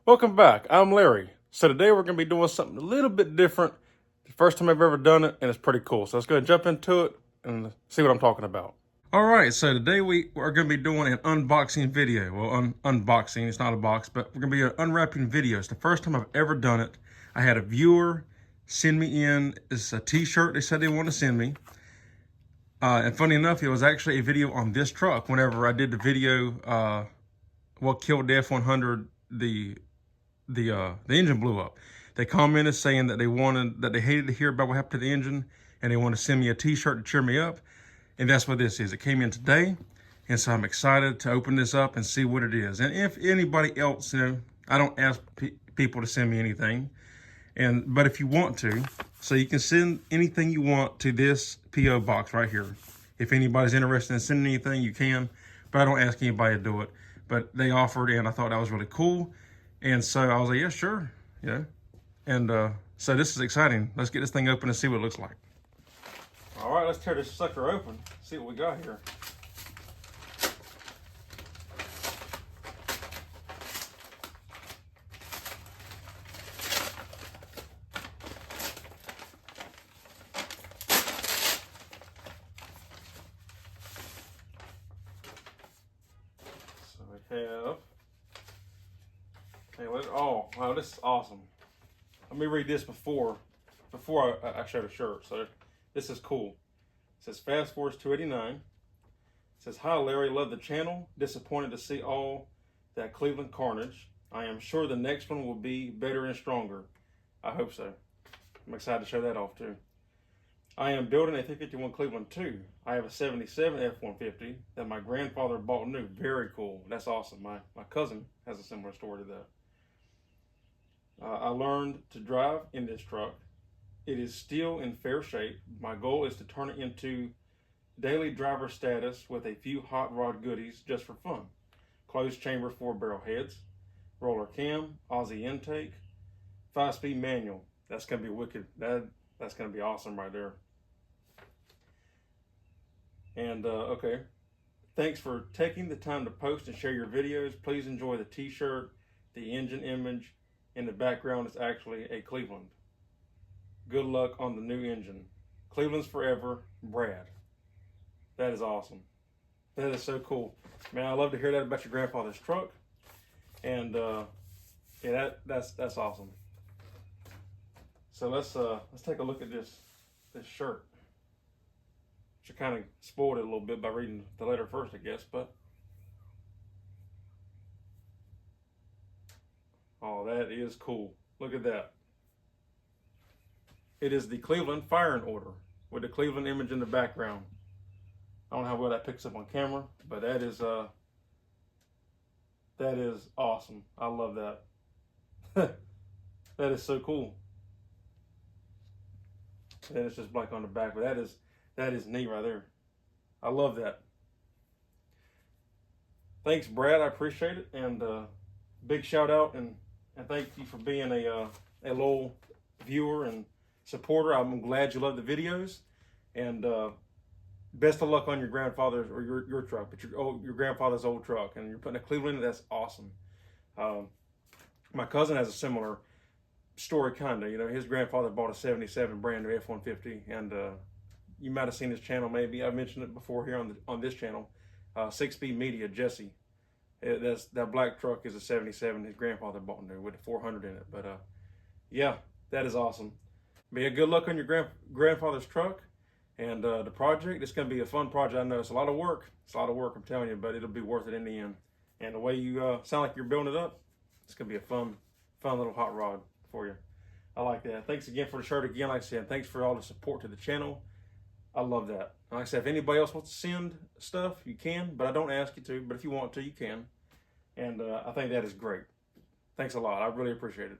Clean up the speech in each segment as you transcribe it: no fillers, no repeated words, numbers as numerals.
Welcome back. I'm Larry. So today we're going to be doing something a little bit different. The first time I've ever done it, and it's pretty cool. So let's go ahead and jump into it and see what I'm talking about. All right, so today we are going to be doing an unboxing video. Well, unboxing, it's not a box, but we're going to be unwrapping video. It's the first time I've ever done it. I had a viewer send me in this a t-shirt they said they want to send me. And funny enough, it was actually a video on this truck. Whenever I did the video, what killed the F100, the engine blew up. They commented saying that they hated to hear about what happened to the engine, and they want to send me a t-shirt to cheer me up. And that's what this is. It came in today, and so I'm excited to open this up and see what it is. And if anybody else, I don't ask people to send me anything, but if you want to, so you can send anything you want to this PO box right here. If anybody's interested in sending anything, you can, but I don't ask anybody to do it. But they offered, and I thought that was really cool. And so I was like, yeah, sure, And so this is exciting. Let's get this thing open and see what it looks like. All right, let's tear this sucker open, see what we got here. So we have, oh, wow, this is awesome. Let me read this before I show the shirt. So this is cool. It says Fast Force 289. It says, hi Larry, love the channel. Disappointed to see all that Cleveland carnage. I am sure the next one will be better and stronger. I hope so. I'm excited to show that off too. I am building a 351 Cleveland too. I have a 77 F-150 that my grandfather bought new. Very cool. That's awesome. My cousin has a similar story to that. I learned to drive in this truck. It is still in fair shape. My goal is to turn it into daily driver status with a few hot rod goodies just for fun. Closed chamber 4-barrel heads, roller cam, Aussie intake, 5-speed manual. That's going to be wicked. That's going to be awesome right there. And okay, thanks for taking the time to post and share your videos. Please enjoy the t-shirt. The engine image in the background is actually a Cleveland. Good luck on the new engine. Cleveland's forever, Brad. That is awesome. That is so cool. Man, I love to hear that about your grandfather's truck. And yeah, that's awesome. So let's take a look at this shirt. Should kind of spoiled it a little bit by reading the letter first, I guess, but oh, that is cool. Look at that. It is the Cleveland firing order with the Cleveland image in the background. I don't know how well that picks up on camera, but that is awesome. I love that. That is so cool. And it's just black on the back, but that is neat right there. I love that. Thanks, Brad. I appreciate it, and big shout out and thank you for being a loyal viewer and supporter. I'm glad you love the videos, and best of luck on your grandfather's or your truck, but your grandfather's old truck, and you're putting a Cleveland. That's awesome. My cousin has a similar story, kinda. His grandfather bought a 77 brand new F-150, and you might have seen his channel. Maybe I've mentioned it before here on this channel. 6-Speed Media, Jesse. That black truck is a 77 his grandfather bought new with a 400 in it. But yeah, that is awesome. But yeah, good luck on your grandfather's truck and the project. It's going to be a fun project. I know it's a lot of work. It's a lot of work, I'm telling you, but it'll be worth it in the end. And the way you sound like you're building it up, it's going to be a fun little hot rod for you. I like that. Thanks again for the shirt again. Like I said, thanks for all the support to the channel. I love that. Like I said, if anybody else wants to send stuff, you can, but I don't ask you to. But if you want to, you can. And I think that is great. Thanks a lot. I really appreciate it.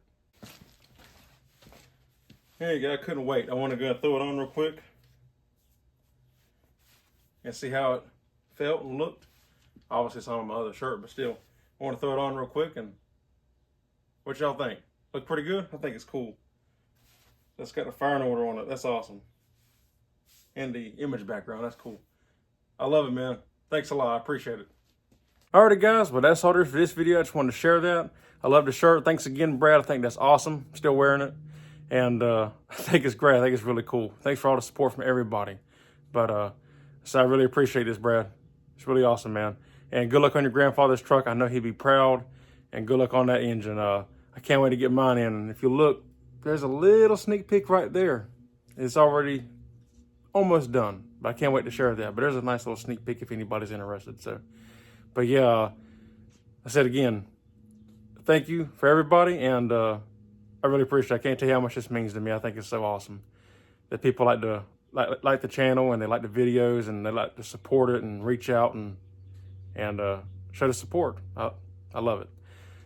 There you go. I couldn't wait. I want to go and throw it on real quick and see how it felt and looked. Obviously, it's on my other shirt, but still, I want to throw it on real quick. And what y'all think? Look pretty good? I think it's cool. That's got a firing order on it. That's awesome. And the image background. That's cool. I love it, man. Thanks a lot. I appreciate it. Alrighty, guys. Well, that's all there is for this video. I just wanted to share that. I love the shirt. Thanks again, Brad. I think that's awesome. Still wearing it. And I think it's great. I think it's really cool. Thanks for all the support from everybody. But so I really appreciate this, Brad. It's really awesome, man. And good luck on your grandfather's truck. I know he'd be proud. And good luck on that engine. I can't wait to get mine in. And if you look, there's a little sneak peek right there. It's already almost done. But I can't wait to share that. But there's a nice little sneak peek if anybody's interested. So, but yeah, I said again, thank you for everybody. And I really appreciate it. I can't tell you how much this means to me. I think it's so awesome that people like the channel, and they like the videos, and they like to support it and reach out and show the support. I love it.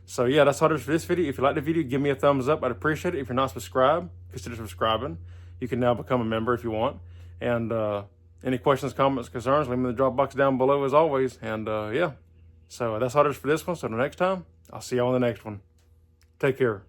So yeah, that's all there is for this video. If you like the video, give me a thumbs up. I'd appreciate it. If you're not subscribed, consider subscribing. You can now become a member if you want. And any questions, comments, concerns, leave them in the drop box down below as always. And yeah, so that's all there is for this one. So the next time, I'll see you on the next one. Take care.